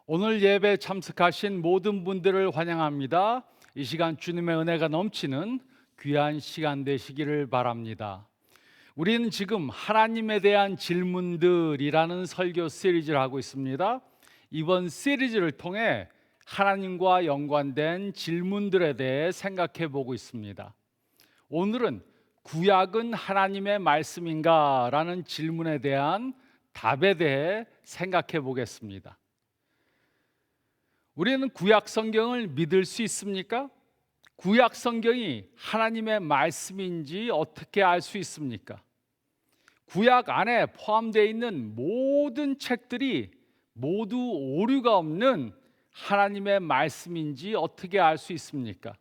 오늘 예배 참석하신 모든 분들을 환영합니다. 이 시간 주님의 은혜가 넘치는 귀한 시간 되시기를 바랍니다. 우리는 지금 하나님에 대한 질문들이라는 설교 시리즈를 하고 있습니다. 이번 시리즈를 통해 하나님과 연관된 질문들에 대해 생각해 보고 있습니다. 오늘은 구약은 하나님의 말씀인가? 라는 질문에 대한 답에 대해 생각해 보겠습니다. 우리는 구약 성경을 믿을 수 있습니까? 구약 성경이 하나님의 말씀인지 어떻게 알 수 있습니까? 구약 안에 포함되어 있는 모든 책들이 모두 오류가 없는 하나님의 말씀인지 어떻게 알 수 있습니까?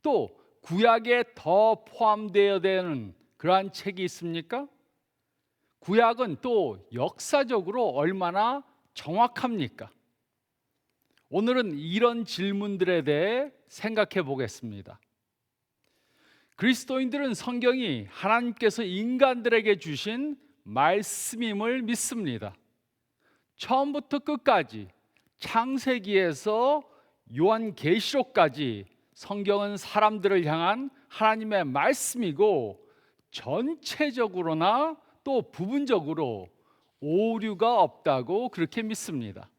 또 구약에 더 포함되어야 되는 그러한 책이 있습니까? 구약은 또 역사적으로 얼마나 정확합니까? 오늘은 이런 질문들에 대해 생각해 보겠습니다. 그리스도인들은 성경이 하나님께서 인간들에게 주신 말씀임을 믿습니다. 처음부터 끝까지 창세기에서 요한계시록까지 성경은 사람들을 향한 하나님의 말씀이고 전체적으로나 또 부분적으로 오류가 없다고 그렇게 믿습니다.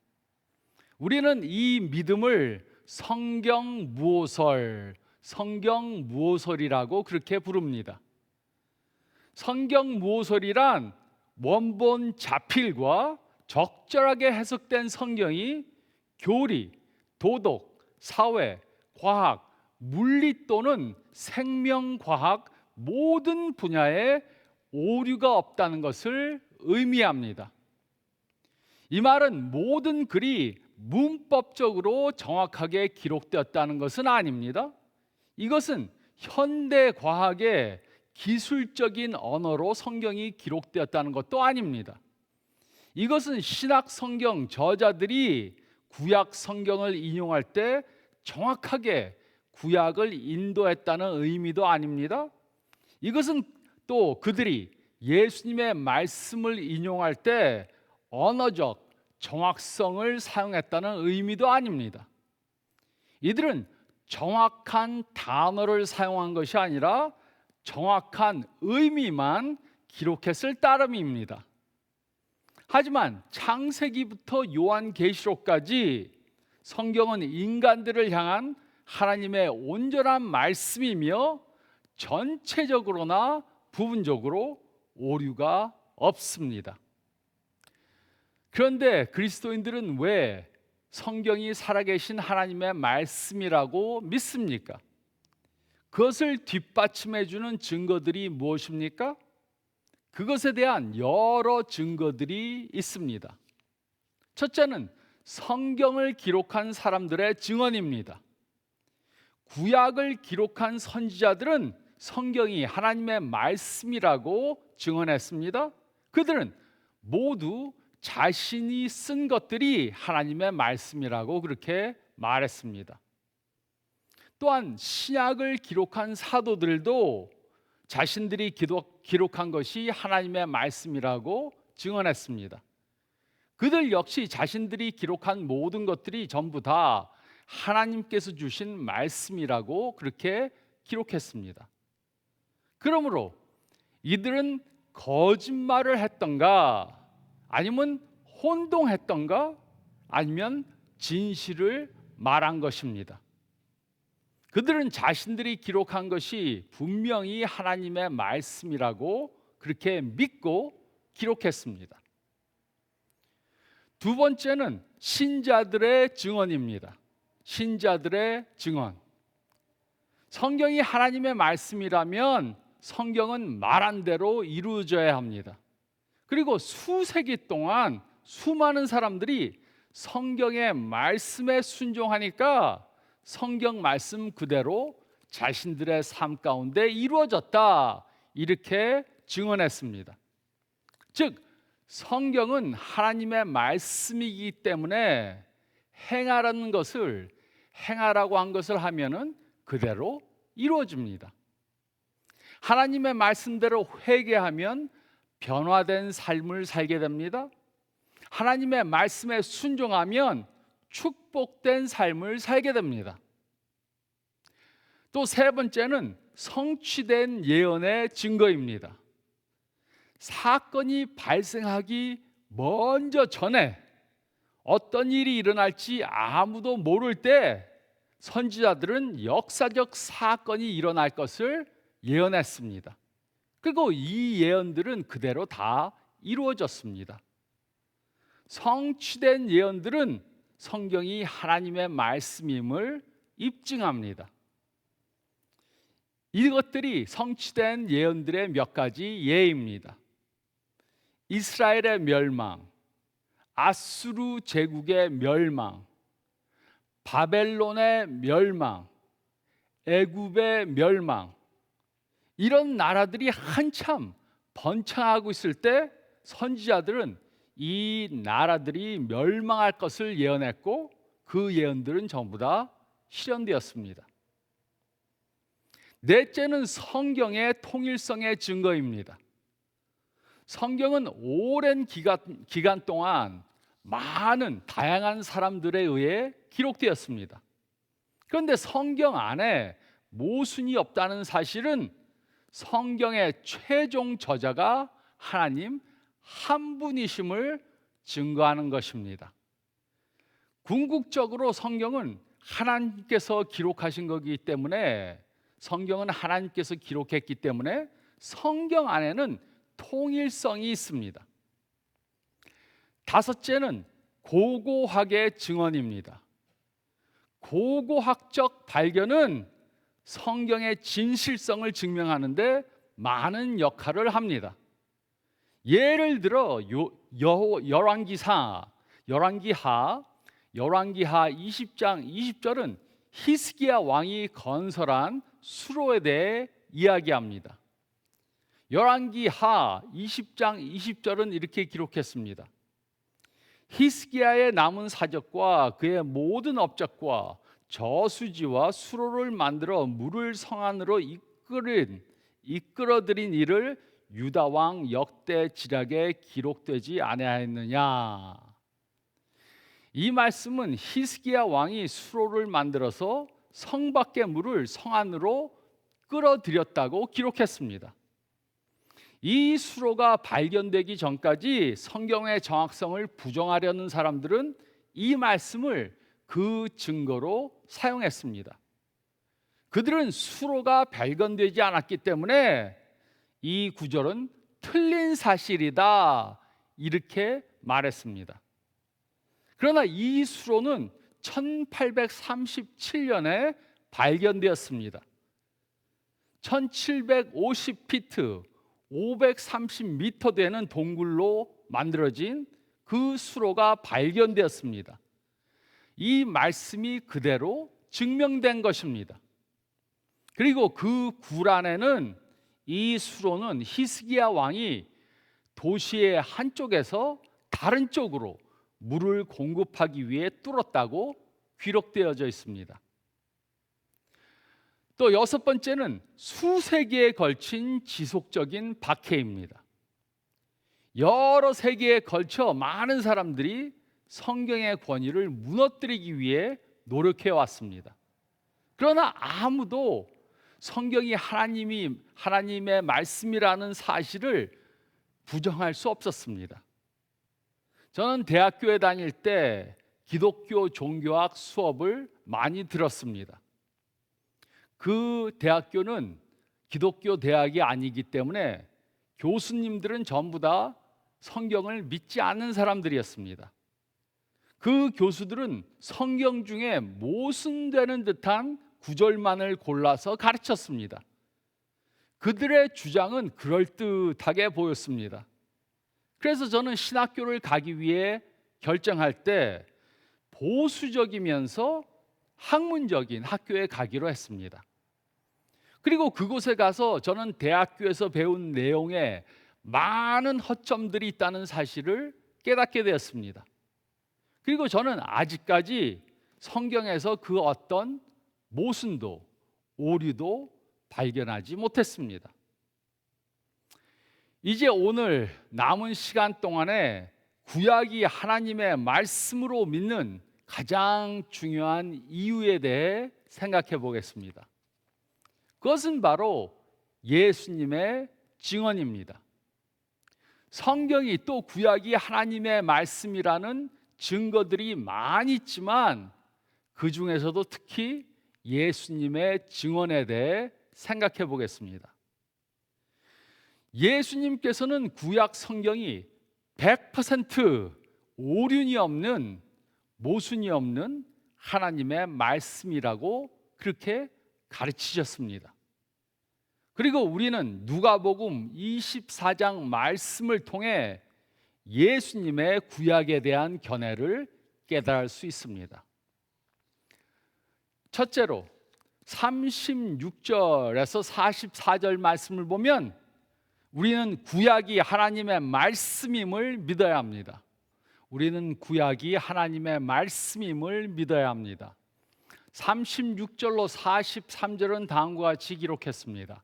우리는 이 믿음을 성경무오설이라고 그렇게 부릅니다. 성경무오설이란 원본 자필과 적절하게 해석된 성경이 교리, 도덕, 사회, 과학, 물리 또는 생명과학 모든 분야에 오류가 없다는 것을 의미합니다. 이 말은 모든 글이 문법적으로 정확하게 기록되었다는 것은 아닙니다. 이것은 현대 과학의 기술적인 언어로 성경이 기록되었다는 것도 아닙니다. 이것은 신약 성경 저자들이 구약 성경을 인용할 때 정확하게 구약을 인도했다는 의미도 아닙니다. 이것은 또 그들이 예수님의 말씀을 인용할 때 언어적 정확성을 사용했다는 의미도 아닙니다. 이들은 정확한 단어를 사용한 것이 아니라 정확한 의미만 기록했을 따름입니다. 하지만 창세기부터 요한계시록까지 성경은 인간들을 향한 하나님의 온전한 말씀이며 전체적으로나 부분적으로 오류가 없습니다. 그런데 그리스도인들은 왜 성경이 살아계신 하나님의 말씀이라고 믿습니까? 그것을 뒷받침해 주는 증거들이 무엇입니까? 그것에 대한 여러 증거들이 있습니다. 첫째는 성경을 기록한 사람들의 증언입니다. 구약을 기록한 선지자들은 성경이 하나님의 말씀이라고 증언했습니다. 그들은 모두 자신이 쓴 것들이 하나님의 말씀이라고 그렇게 말했습니다. 또한 신약을 기록한 사도들도 자신들이 기록한 것이 하나님의 말씀이라고 증언했습니다. 그들 역시 자신들이 기록한 모든 것들이 전부 다 하나님께서 주신 말씀이라고 그렇게 기록했습니다. 그러므로 이들은 거짓말을 했던가, 아니면 혼동했던가, 아니면 진실을 말한 것입니다. 그들은 자신들이 기록한 것이 분명히 하나님의 말씀이라고 그렇게 믿고 기록했습니다. 두 번째는 신자들의 증언입니다. 신자들의 증언. 성경이 하나님의 말씀이라면 성경은 말한 대로 이루어져야 합니다. 그리고 수세기 동안 수많은 사람들이 성경의 말씀에 순종하니까 성경 말씀 그대로 자신들의 삶 가운데 이루어졌다, 이렇게 증언했습니다. 즉 성경은 하나님의 말씀이기 때문에 행하라고 한 것을 하면은 그대로 이루어집니다. 하나님의 말씀대로 회개하면 변화된 삶을 살게 됩니다. 하나님의 말씀에 순종하면 축복된 삶을 살게 됩니다. 또 세 번째는 성취된 예언의 증거입니다. 사건이 발생하기 먼저 전에 어떤 일이 일어날지 아무도 모를 때 선지자들은 역사적 사건이 일어날 것을 예언했습니다. 그리고 이 예언들은 그대로 다 이루어졌습니다. 성취된 예언들은 성경이 하나님의 말씀임을 입증합니다. 이것들이 성취된 예언들의 몇 가지 예입니다. 이스라엘의 멸망, 아수르 제국의 멸망, 바벨론의 멸망, 애굽의 멸망, 이런 나라들이 한참 번창하고 있을 때 선지자들은 이 나라들이 멸망할 것을 예언했고 그 예언들은 전부 다 실현되었습니다. 넷째는 성경의 통일성의 증거입니다. 성경은 오랜 기간 동안 많은 다양한 사람들에 의해 기록되었습니다. 그런데 성경 안에 모순이 없다는 사실은 성경의 최종 저자가 하나님 한 분이심을 증거하는 것입니다. 궁극적으로 성경은 하나님께서 기록하신 거기 때문에, 성경은 하나님께서 기록했기 때문에 성경 안에는 통일성이 있습니다. 다섯째는 고고학의 증언입니다. 고고학적 발견은 성경의 진실성을 증명하는 데 많은 역할을 합니다. 예를 들어 열왕기하 20장 20절은 히스기야 왕이 건설한 수로에 대해 이야기합니다. 열왕기하 20장 20절은 이렇게 기록했습니다. 히스기야의 남은 사적과 그의 모든 업적과 저수지와 수로를 만들어 물을 성안으로 이끌어들인 일을 유다 왕 역대 지략에 기록되지 아니하였느냐. 이 말씀은 히스기야 왕이 수로를 만들어서 성 밖의 물을 성안으로 끌어들였다고 기록했습니다. 이 수로가 발견되기 전까지 성경의 정확성을 부정하려는 사람들은 이 말씀을 그 증거로 사용했습니다. 그들은 수로가 발견되지 않았기 때문에 이 구절은 틀린 사실이다 이렇게 말했습니다. 그러나 이 수로는 1837년에 발견되었습니다. 1750피트 530m 되는 동굴로 만들어진 그 수로가 발견되었습니다. 이 말씀이 그대로 증명된 것입니다. 그리고 그 굴 안에는 이 수로는 히스기야 왕이 도시의 한쪽에서 다른 쪽으로 물을 공급하기 위해 뚫었다고 기록되어져 있습니다. 또 여섯 번째는 수세기에 걸친 지속적인 박해입니다. 여러 세기에 걸쳐 많은 사람들이 성경의 권위를 무너뜨리기 위해 노력해 왔습니다. 그러나 아무도 성경이 하나님의 말씀이라는 사실을 부정할 수 없었습니다. 저는 대학교에 다닐 때 기독교 종교학 수업을 많이 들었습니다. 그 대학교는 기독교 대학이 아니기 때문에 교수님들은 전부 다 성경을 믿지 않는 사람들이었습니다. 그 교수들은 성경 중에 모순되는 듯한 구절만을 골라서 가르쳤습니다. 그들의 주장은 그럴듯하게 보였습니다. 그래서 저는 신학교를 가기 위해 결정할 때 보수적이면서 학문적인 학교에 가기로 했습니다. 그리고 그곳에 가서 저는 대학교에서 배운 내용에 많은 허점들이 있다는 사실을 깨닫게 되었습니다. 그리고 저는 아직까지 성경에서 그 어떤 모순도 오류도 발견하지 못했습니다. 이제 오늘 남은 시간 동안에 구약이 하나님의 말씀으로 믿는 가장 중요한 이유에 대해 생각해 보겠습니다. 그것은 바로 예수님의 증언입니다. 성경이 또 구약이 하나님의 말씀이라는 증거들이 많이 있지만 그 중에서도 특히 예수님의 증언에 대해 생각해 보겠습니다. 예수님께서는 구약 성경이 100% 오륜이 없는, 모순이 없는 하나님의 말씀이라고 그렇게 가르치셨습니다. 그리고 우리는 누가복음 24장 말씀을 통해 예수님의 구약에 대한 견해를 깨달을 수 있습니다. 첫째로 36절에서 44절 말씀을 보면 우리는 구약이 하나님의 말씀임을 믿어야 합니다. 우리는 구약이 하나님의 말씀임을 믿어야 합니다. 36절로 43절은 다음과 같이 기록했습니다.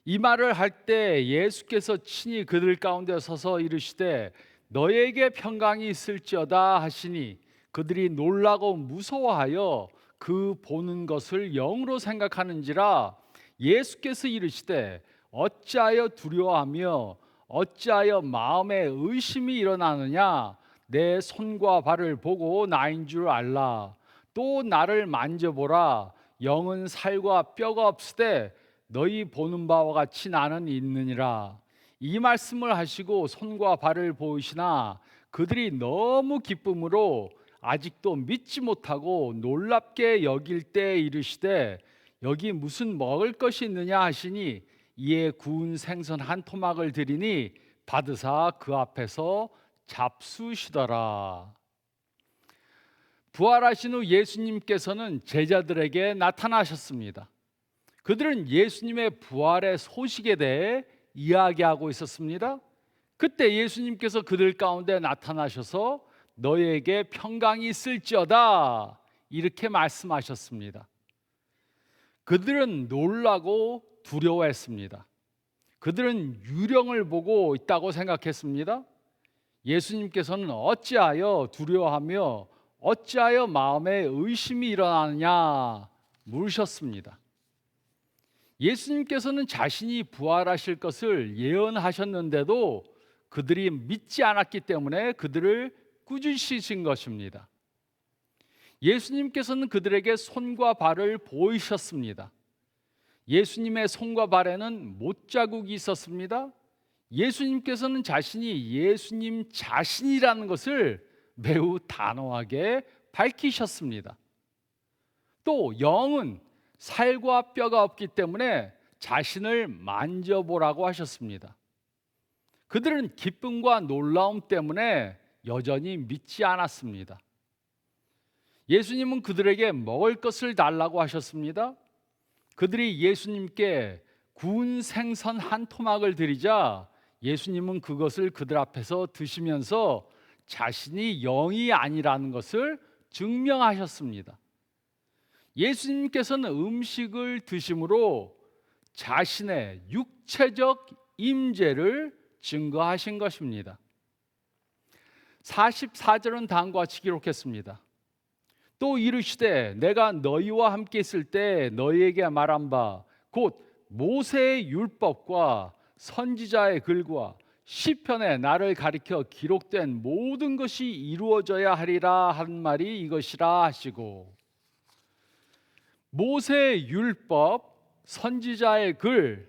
이 말을 할 때 예수께서 친히 그들 가운데 서서 이르시되 너에게 평강이 있을지어다 하시니 그들이 놀라고 무서워하여 그 보는 것을 영으로 생각하는지라. 예수께서 이르시되 어찌하여 두려워하며 어찌하여 마음에 의심이 일어나느냐. 내 손과 발을 보고 나인 줄 알라. 또 나를 만져보라. 영은 살과 뼈가 없으되 너희 보는 바와 같이 나는 있느니라. 이 말씀을 하시고 손과 발을 보이시나 그들이 너무 기쁨으로 아직도 믿지 못하고 놀랍게 여길 때 이르시되 여기 무슨 먹을 것이 있느냐 하시니 이에 구운 생선 한 토막을 드리니 받으사 그 앞에서 잡수시더라. 부활하신 후 예수님께서는 제자들에게 나타나셨습니다. 그들은 예수님의 부활의 소식에 대해 이야기하고 있었습니다. 그때 예수님께서 그들 가운데 나타나셔서 너희에게 평강이 있을지어다 이렇게 말씀하셨습니다. 그들은 놀라고 두려워했습니다. 그들은 유령을 보고 있다고 생각했습니다. 예수님께서는 어찌하여 두려워하며 어찌하여 마음에 의심이 일어나느냐 물으셨습니다. 예수님께서는 자신이 부활하실 것을 예언하셨는데도 그들이 믿지 않았기 때문에 그들을 꾸짖으신 것입니다. 예수님께서는 그들에게 손과 발을 보이셨습니다. 예수님의 손과 발에는 못자국이 있었습니다. 예수님께서는 자신이 예수님 자신이라는 것을 매우 단호하게 밝히셨습니다. 또 영은 살과 뼈가 없기 때문에 자신을 만져보라고 하셨습니다. 그들은 기쁨과 놀라움 때문에 여전히 믿지 않았습니다. 예수님은 그들에게 먹을 것을 달라고 하셨습니다. 그들이 예수님께 구운 생선 한 토막을 드리자 예수님은 그것을 그들 앞에서 드시면서 자신이 영이 아니라는 것을 증명하셨습니다. 예수님께서는 음식을 드심으로 자신의 육체적 임재를 증거하신 것입니다. 44절은 다음과 같이 기록했습니다. 또 이르시되 내가 너희와 함께 있을 때 너희에게 말한 바 곧 모세의 율법과 선지자의 글과 시편에 나를 가리켜 기록된 모든 것이 이루어져야 하리라 한 말이 이것이라 하시고, 모세의 율법, 선지자의 글,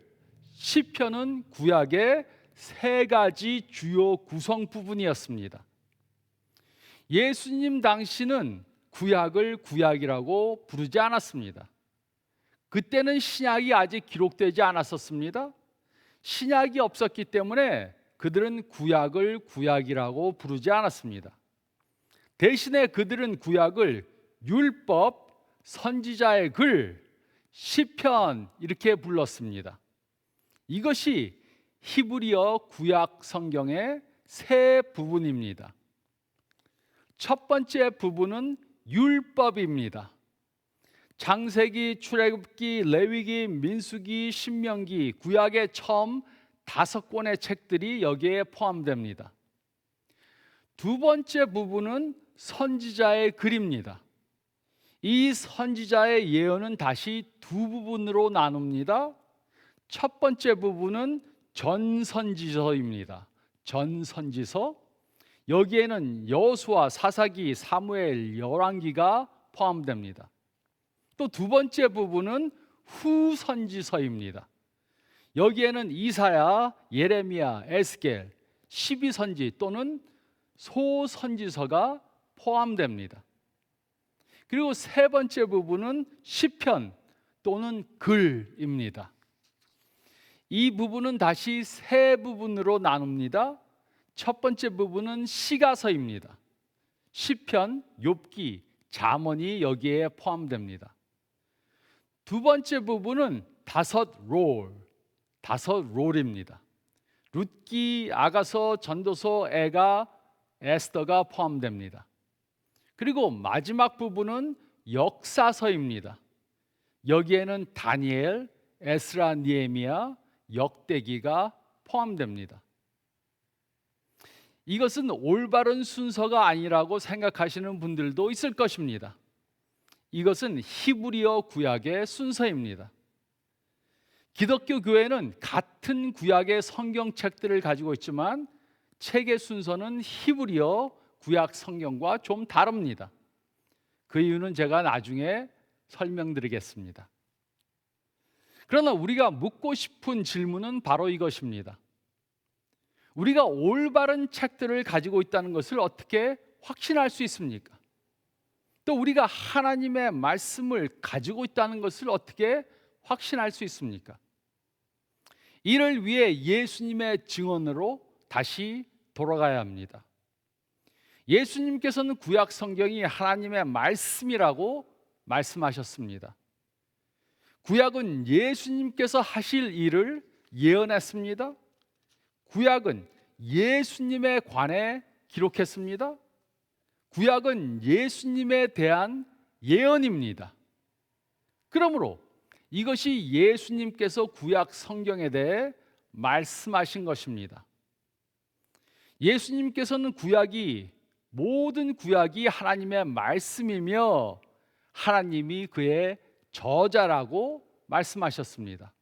시편은 구약의 세 가지 주요 구성 부분이었습니다. 예수님 당시는 구약을 구약이라고 부르지 않았습니다. 그때는 신약이 아직 기록되지 않았었습니다. 신약이 없었기 때문에 그들은 구약을 구약이라고 부르지 않았습니다. 대신에 그들은 구약을 율법, 선지자의 글, 시편 이렇게 불렀습니다. 이것이 히브리어 구약 성경의 세 부분입니다. 첫 번째 부분은 율법입니다. 창세기, 출애굽기, 레위기, 민수기, 신명기, 구약의 처음 5권의 책들이 여기에 포함됩니다. 두 번째 부분은 선지자의 글입니다. 이 선지자의 예언은 다시 두 부분으로 나눕니다. 첫 번째 부분은 전선지서입니다. 전선지서. 여기에는 여호수아, 사사기, 사무엘, 열왕기가 포함됩니다. 또 두 번째 부분은 후선지서입니다. 여기에는 이사야, 예레미야, 에스겔, 12선지 또는 소선지서가 포함됩니다. 그리고 세 번째 부분은 시편 또는 글입니다. 이 부분은 다시 세 부분으로 나눕니다. 첫 번째 부분은 시가서입니다. 시편, 욥기, 잠언이 여기에 포함됩니다. 두 번째 부분은 다섯 롤입니다. 룻기, 아가서, 전도서, 에가, 에스더가 포함됩니다. 그리고 마지막 부분은 역사서입니다. 여기에는 다니엘, 에스라, 느헤미야, 역대기가 포함됩니다. 이것은 올바른 순서가 아니라고 생각하시는 분들도 있을 것입니다. 이것은 히브리어 구약의 순서입니다. 기독교 교회는 같은 구약의 성경책들을 가지고 있지만 책의 순서는 히브리어 구약 성경과 좀 다릅니다. 그 이유는 제가 나중에 설명드리겠습니다. 그러나 우리가 묻고 싶은 질문은 바로 이것입니다. 우리가 올바른 책들을 가지고 있다는 것을 어떻게 확신할 수 있습니까? 또 우리가 하나님의 말씀을 가지고 있다는 것을 어떻게 확신할 수 있습니까? 이를 위해 예수님의 증언으로 다시 돌아가야 합니다. 예수님께서는 구약 성경이 하나님의 말씀이라고 말씀하셨습니다. 구약은 예수님께서 하실 일을 예언했습니다. 구약은 예수님에 관해 기록했습니다. 구약은 예수님에 대한 예언입니다. 그러므로 이것이 예수님께서 구약 성경에 대해 말씀하신 것입니다. 예수님께서는 모든 구약이 하나님의 말씀이며 하나님이 그의 저자라고 말씀하셨습니다.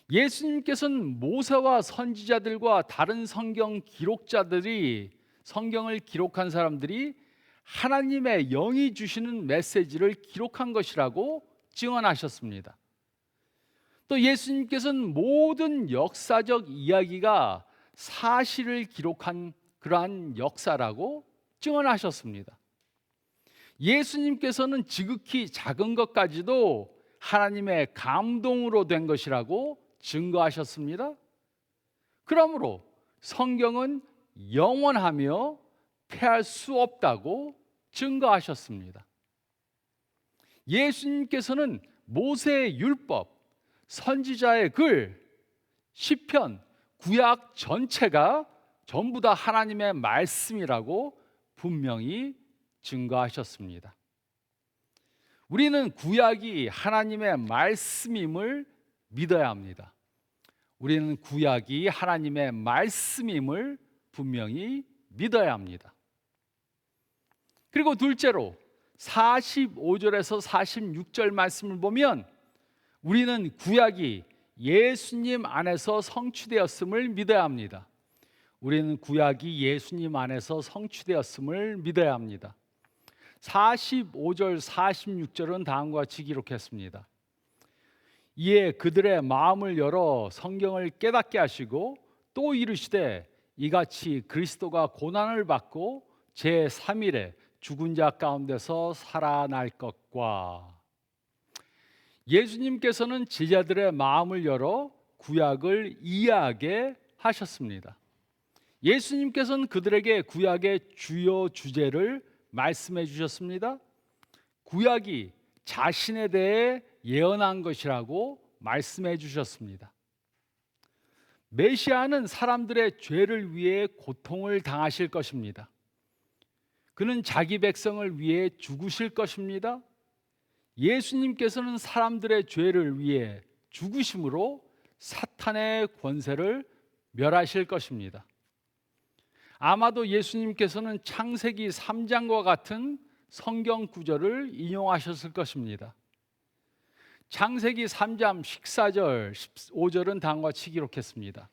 예수님께서는 모세와 선지자들과 다른 성경 기록자들이, 성경을 기록한 사람들이 하나님의 영이 주시는 메시지를 기록한 것이라고 증언하셨습니다. 또 예수님께서는 모든 역사적 이야기가 사실을 기록한 그러한 역사라고 증언하셨습니다. 예수님께서는 지극히 작은 것까지도 하나님의 감동으로 된 것이라고 증거하셨습니다. 그러므로 성경은 영원하며 패할 수 없다고 증거하셨습니다. 예수님께서는 모세의 율법, 선지자의 글, 시편, 구약 전체가 전부 다 하나님의 말씀이라고 분명히 증거하셨습니다. 우리는 구약이 하나님의 말씀임을 믿어야 합니다. 우리는 구약이 하나님의 말씀임을 분명히 믿어야 합니다. 그리고 둘째로 45절에서 46절 말씀을 보면 우리는 구약이 예수님 안에서 성취되었음을 믿어야 합니다. 우리는 구약이 예수님 안에서 성취되었음을 믿어야 합니다. 45절, 46절은 다음과 같이 기록했습니다. 이에 그들의 마음을 열어 성경을 깨닫게 하시고 또 이르시되 이같이 그리스도가 고난을 받고 제3일에 죽은 자 가운데서 살아날 것과. 예수님께서는 제자들의 마음을 열어 구약을 이해하게 하셨습니다. 예수님께서는 그들에게 구약의 주요 주제를 말씀해 주셨습니다. 구약이 자신에 대해 예언한 것이라고 말씀해 주셨습니다. 메시아는 사람들의 죄를 위해 고통을 당하실 것입니다. 그는 자기 백성을 위해 죽으실 것입니다. 예수님께서는 사람들의 죄를 위해 죽으심으로 사탄의 권세를 멸하실 것입니다. 아마도 예수님께서는 창세기 3장과 같은 성경 구절을 인용하셨을 것입니다. 창세기 3장 14절 15절은 다음과 같이 기록했습니다.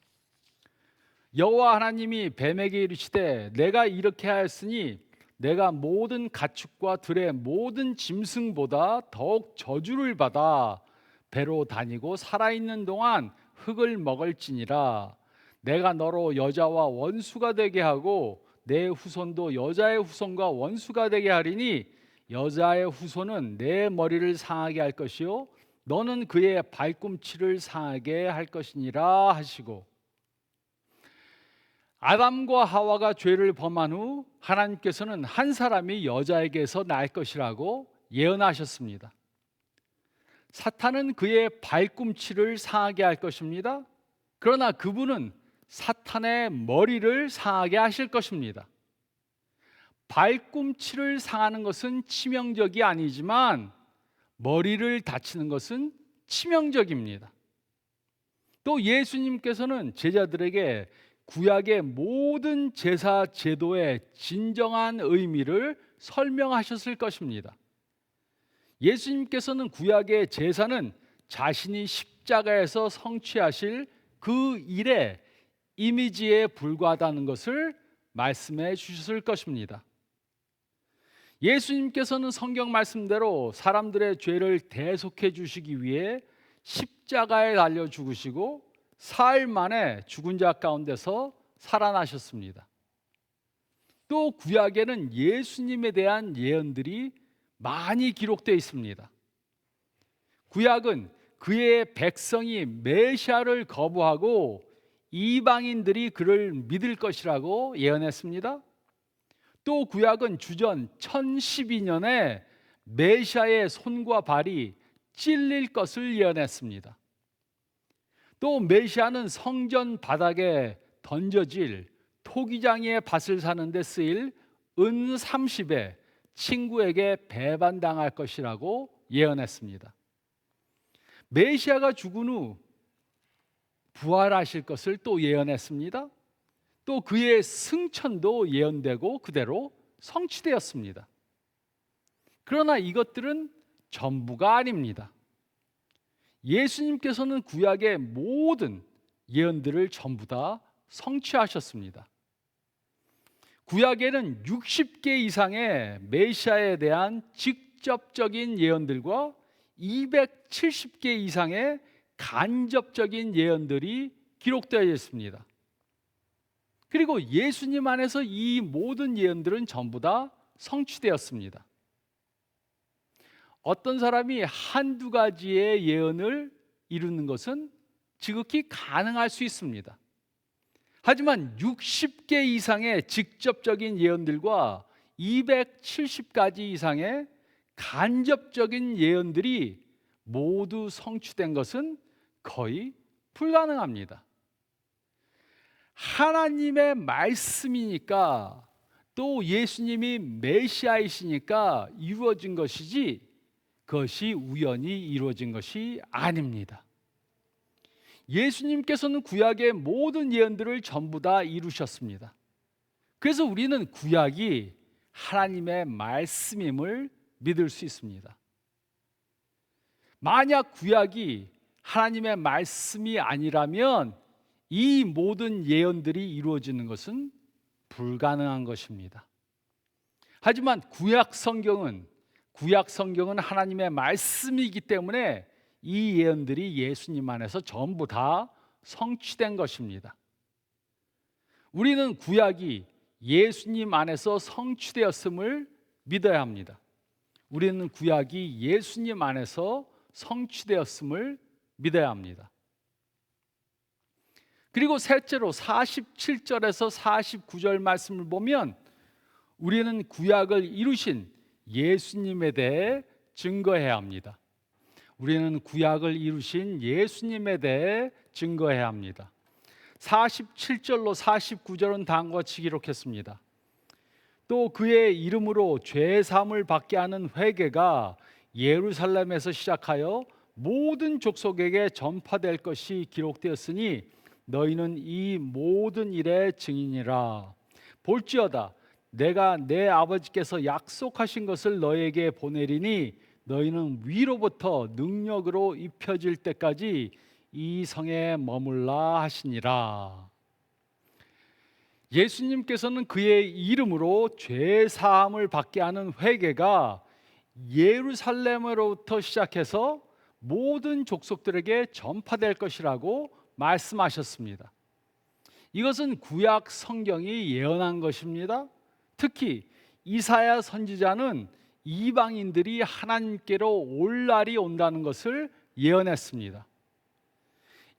여호와 하나님이 뱀에게 이르시되 내가 이렇게 하였으니 내가 모든 가축과 들의 모든 짐승보다 더욱 저주를 받아 배로 다니고 살아있는 동안 흙을 먹을지니라. 내가 너로 여자와 원수가 되게 하고 내 후손도 여자의 후손과 원수가 되게 하리니 여자의 후손은 내 머리를 상하게 할 것이요 너는 그의 발꿈치를 상하게 할 것이니라 하시고, 아담과 하와가 죄를 범한 후 하나님께서는 한 사람이 여자에게서 날 것이라고 예언하셨습니다. 사탄은 그의 발꿈치를 상하게 할 것입니다. 그러나 그분은 사탄의 머리를 상하게 하실 것입니다. 발꿈치를 상하는 것은 치명적이 아니지만 머리를 다치는 것은 치명적입니다. 또 예수님께서는 제자들에게 구약의 모든 제사 제도의 진정한 의미를 설명하셨을 것입니다. 예수님께서는 구약의 제사는 자신이 십자가에서 성취하실 그 일의 이미지에 불과하다는 것을 말씀해 주셨을 것입니다. 예수님께서는 성경 말씀대로 사람들의 죄를 대속해 주시기 위해 십자가에 달려 죽으시고 사흘 만에 죽은 자 가운데서 살아나셨습니다. 또 구약에는 예수님에 대한 예언들이 많이 기록되어 있습니다. 구약은 그의 백성이 메시아를 거부하고 이방인들이 그를 믿을 것이라고 예언했습니다. 또 구약은 주전 1012년에 메시아의 손과 발이 찔릴 것을 예언했습니다. 또 메시아는 성전 바닥에 던져질 토기장이의 밭을 사는 데 쓰일 은 30에 친구에게 배반당할 것이라고 예언했습니다. 메시아가 죽은 후 부활하실 것을 또 예언했습니다. 또 그의 승천도 예언되고 그대로 성취되었습니다. 그러나 이것들은 전부가 아닙니다. 예수님께서는 구약의 모든 예언들을 전부 다 성취하셨습니다. 구약에는 60개 이상의 메시아에 대한 직접적인 예언들과 270개 이상의 간접적인 예언들이 기록되어 있습니다. 그리고 예수님 안에서 이 모든 예언들은 전부 다 성취되었습니다. 어떤 사람이 한두 가지의 예언을 이루는 것은 지극히 가능할 수 있습니다. 하지만 60개 이상의 직접적인 예언들과 270가지 이상의 간접적인 예언들이 모두 성취된 것은 거의 불가능합니다. 하나님의 말씀이니까 또 예수님이 메시아이시니까 이루어진 것이지 그것이 우연히 이루어진 것이 아닙니다. 예수님께서는 구약의 모든 예언들을 전부 다 이루셨습니다. 그래서 우리는 구약이 하나님의 말씀임을 믿을 수 있습니다. 만약 구약이 하나님의 말씀이 아니라면 이 모든 예언들이 이루어지는 것은 불가능한 것입니다. 하지만 구약 성경은 하나님의 말씀이기 때문에 이 예언들이 예수님 안에서 전부 다 성취된 것입니다. 우리는 구약이 예수님 안에서 성취되었음을 믿어야 합니다. 우리는 구약이 예수님 안에서 성취되었음을 믿어야 합니다. 그리고 셋째로 47절에서 49절 말씀을 보면 우리는 구약을 이루신 예수님에 대해 증거해야 합니다. 우리는 구약을 이루신 예수님에 대해 증거해야 합니다. 47절로 49절은 다음과 같이 기록했습니다. 또 그의 이름으로 죄 사함을 받게 하는 회개가 예루살렘에서 시작하여 모든 족속에게 전파될 것이 기록되었으니 너희는 이 모든 일의 증인이라. 볼지어다 내가 내 아버지께서 약속하신 것을 너에게 보내리니 너희는 위로부터 능력으로 입혀질 때까지 이 성에 머물라 하시니라. 예수님께서는 그의 이름으로 죄 사함을 받게 하는 회개가 예루살렘으로부터 시작해서 모든 족속들에게 전파될 것이라고 말씀하셨습니다. 이것은 구약 성경이 예언한 것입니다. 특히 이사야 선지자는 이방인들이 하나님께로 올 날이 온다는 것을 예언했습니다.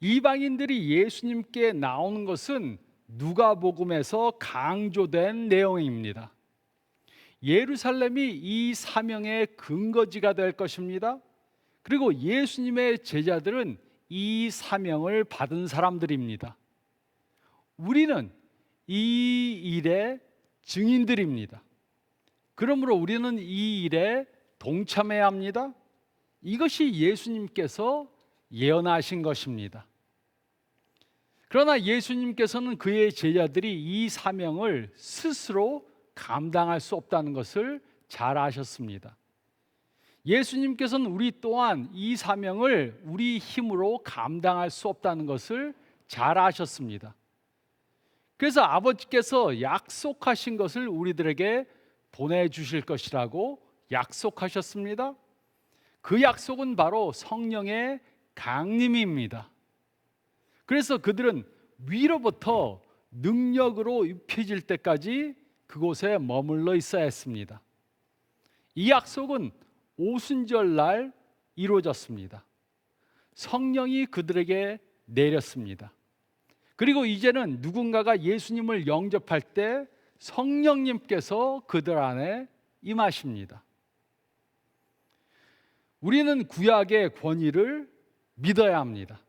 이방인들이 예수님께 나오는 것은 누가복음에서 강조된 내용입니다. 예루살렘이 이 사명의 근거지가 될 것입니다. 그리고 예수님의 제자들은 이 사명을 받은 사람들입니다. 우리는 이 일의 증인들입니다. 그러므로 우리는 이 일에 동참해야 합니다. 이것이 예수님께서 예언하신 것입니다. 그러나 예수님께서는 그의 제자들이 이 사명을 스스로 감당할 수 없다는 것을 잘 아셨습니다. 예수님께서는 우리 또한 이 사명을 우리 힘으로 감당할 수 없다는 것을 잘 아셨습니다. 그래서 아버지께서 약속하신 것을 우리들에게 보내주실 것이라고 약속하셨습니다. 그 약속은 바로 성령의 강림입니다. 그래서 그들은 위로부터 능력으로 입혀질 때까지 그곳에 머물러 있어야 했습니다. 이 약속은 오순절날 이루어졌습니다. 성령이 그들에게 내렸습니다. 그리고 이제는 누군가가 예수님을 영접할 때 성령님께서 그들 안에 임하십니다. 우리는 구약의 권위를 믿어야 합니다.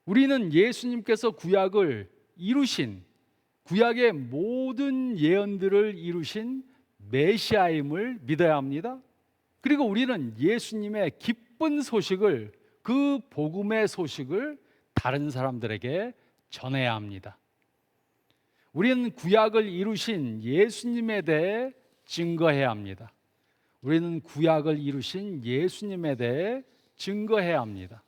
우리는 예수님께서 구약을 이루신, 구약의 모든 예언들을 이루신 메시아임을 믿어야 합니다. 그리고 우리는 예수님의 기쁜 소식을, 그 복음의 소식을 다른 사람들에게 전해야 합니다. 우리는 구약을 이루신 예수님에 대해 증거해야 합니다. 우리는 구약을 이루신 예수님에 대해 증거해야 합니다.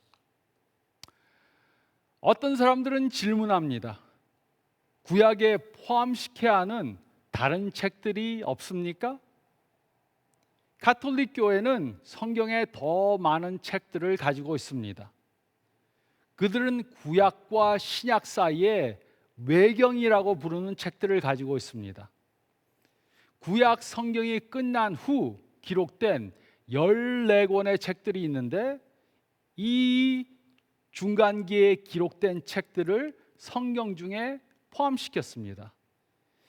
어떤 사람들은 질문합니다. 구약에 포함시켜야 하는 다른 책들이 없습니까? 가톨릭 교회는 성경에 더 많은 책들을 가지고 있습니다. 그들은 구약과 신약 사이에 외경이라고 부르는 책들을 가지고 있습니다. 구약 성경이 끝난 후 기록된 14권의 책들이 있는데 이 중간기에 기록된 책들을 성경 중에 포함시켰습니다.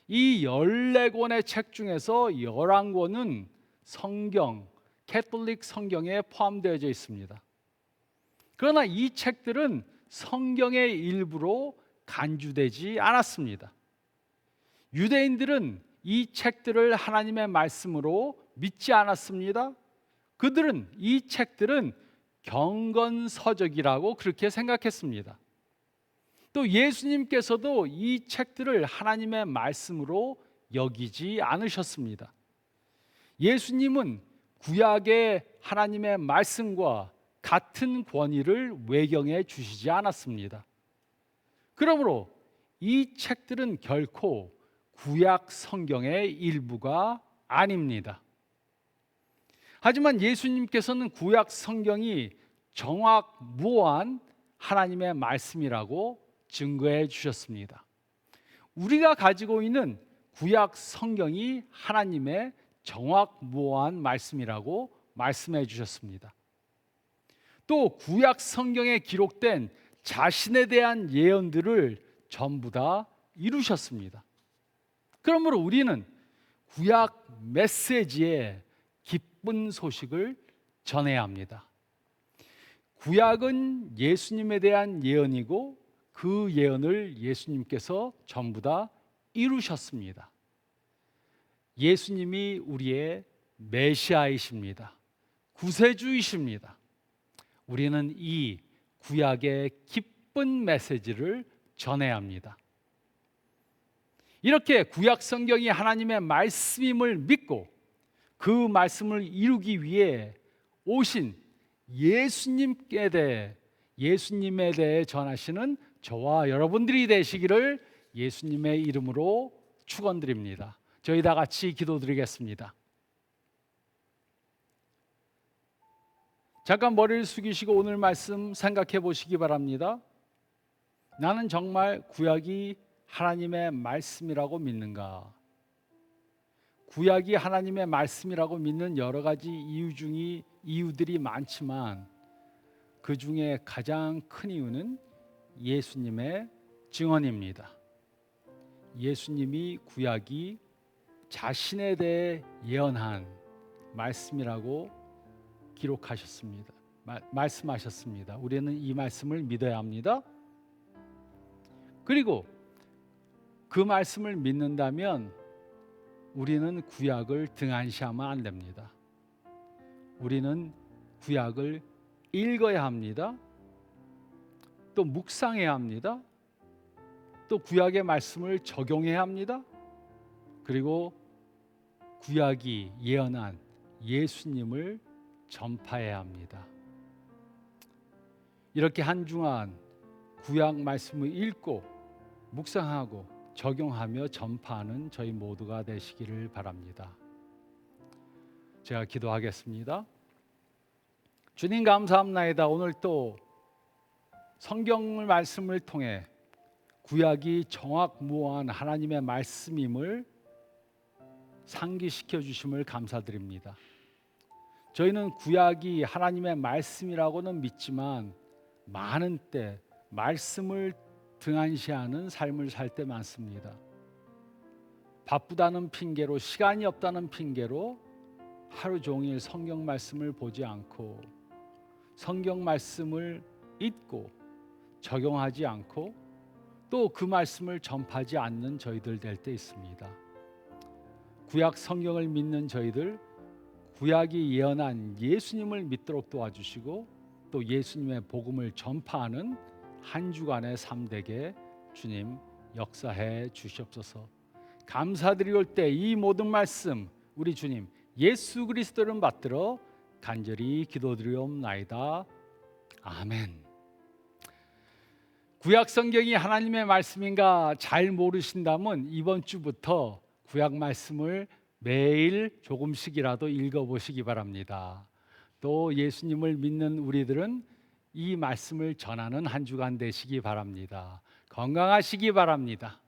이 14권의 책 중에서 11권은 성경, 캐톨릭 성경에 포함되어 있습니다. 그러나 이 책들은 성경의 일부로 간주되지 않았습니다. 유대인들은 이 책들을 하나님의 말씀으로 믿지 않았습니다. 그들은 이 책들은 경건서적이라고 그렇게 생각했습니다. 또 예수님께서도 이 책들을 하나님의 말씀으로 여기지 않으셨습니다. 예수님은 구약의 하나님의 말씀과 같은 권위를 외경에 주시지 않았습니다. 그러므로 이 책들은 결코 구약 성경의 일부가 아닙니다. 하지만 예수님께서는 구약 성경이 정확무한 하나님의 말씀이라고 증거해 주셨습니다. 우리가 가지고 있는 구약 성경이 하나님의 정확무한 말씀이라고 말씀해 주셨습니다. 또 구약 성경에 기록된 자신에 대한 예언들을 전부 다 이루셨습니다. 그러므로 우리는 구약 메시지의 기쁜 소식을 전해야 합니다. 구약은 예수님에 대한 예언이고 그 예언을 예수님께서 전부 다 이루셨습니다. 예수님이 우리의 메시아이십니다. 구세주이십니다. 우리는 이 구약의 기쁜 메시지를 전해야 합니다. 이렇게 구약 성경이 하나님의 말씀임을 믿고 그 말씀을 이루기 위해 오신 예수님에 대해 전하시는 저와 여러분들이 되시기를 예수님의 이름으로 축원드립니다. 저희 다 같이 기도드리겠습니다. 잠깐 머리를 숙이시고 오늘 말씀 생각해 보시기 바랍니다. 나는 정말 구약이 하나님의 말씀이라고 믿는가? 구약이 하나님의 말씀이라고 믿는 여러 가지 이유들이 많지만 그 중에 가장 큰 이유는 예수님의 증언입니다. 예수님이 구약이 자신에 대해 예언한 말씀이라고 기록하셨습니다. 말씀하셨습니다. 우리는 이 말씀을 믿어야 합니다. 그리고 그 말씀을 믿는다면 우리는 구약을 등한시하면 안 됩니다. 우리는 구약을 읽어야 합니다. 또 묵상해야 합니다. 또 구약의 말씀을 적용해야 합니다. 그리고 구약이 예언한 예수님을 전파해야 합니다. 이렇게 한 주간 구약 말씀을 읽고 묵상하고 적용하며 전파하는 저희 모두가 되시기를 바랍니다. 제가 기도하겠습니다. 주님 감사합나이다. 오늘 또 성경을 말씀을 통해 구약이 정확무한 하나님의 말씀임을 상기시켜 주심을 감사드립니다. 저희는 구약이 하나님의 말씀이라고는 믿지만 많은 때 말씀을 등한시하는 삶을 살 때 많습니다. 바쁘다는 핑계로, 시간이 없다는 핑계로 하루 종일 성경 말씀을 보지 않고 성경 말씀을 읽고 적용하지 않고 또 그 말씀을 전파하지 않는 저희들 될 때 있습니다. 구약 성경을 믿는 저희들, 구약이 예언한 예수님을 믿도록 도와주시고 또 예수님의 복음을 전파하는 한 주간의 삶 되게 주님 역사해 주시옵소서. 감사드리올 때 이 모든 말씀 우리 주님 예수 그리스도를 받들어 간절히 기도드리옵나이다. 아멘. 구약 성경이 하나님의 말씀인가 잘 모르신다면 이번 주부터 구약 말씀을 매일 조금씩이라도 읽어보시기 바랍니다. 또 예수님을 믿는 우리들은 이 말씀을 전하는 한 주간 되시기 바랍니다. 건강하시기 바랍니다.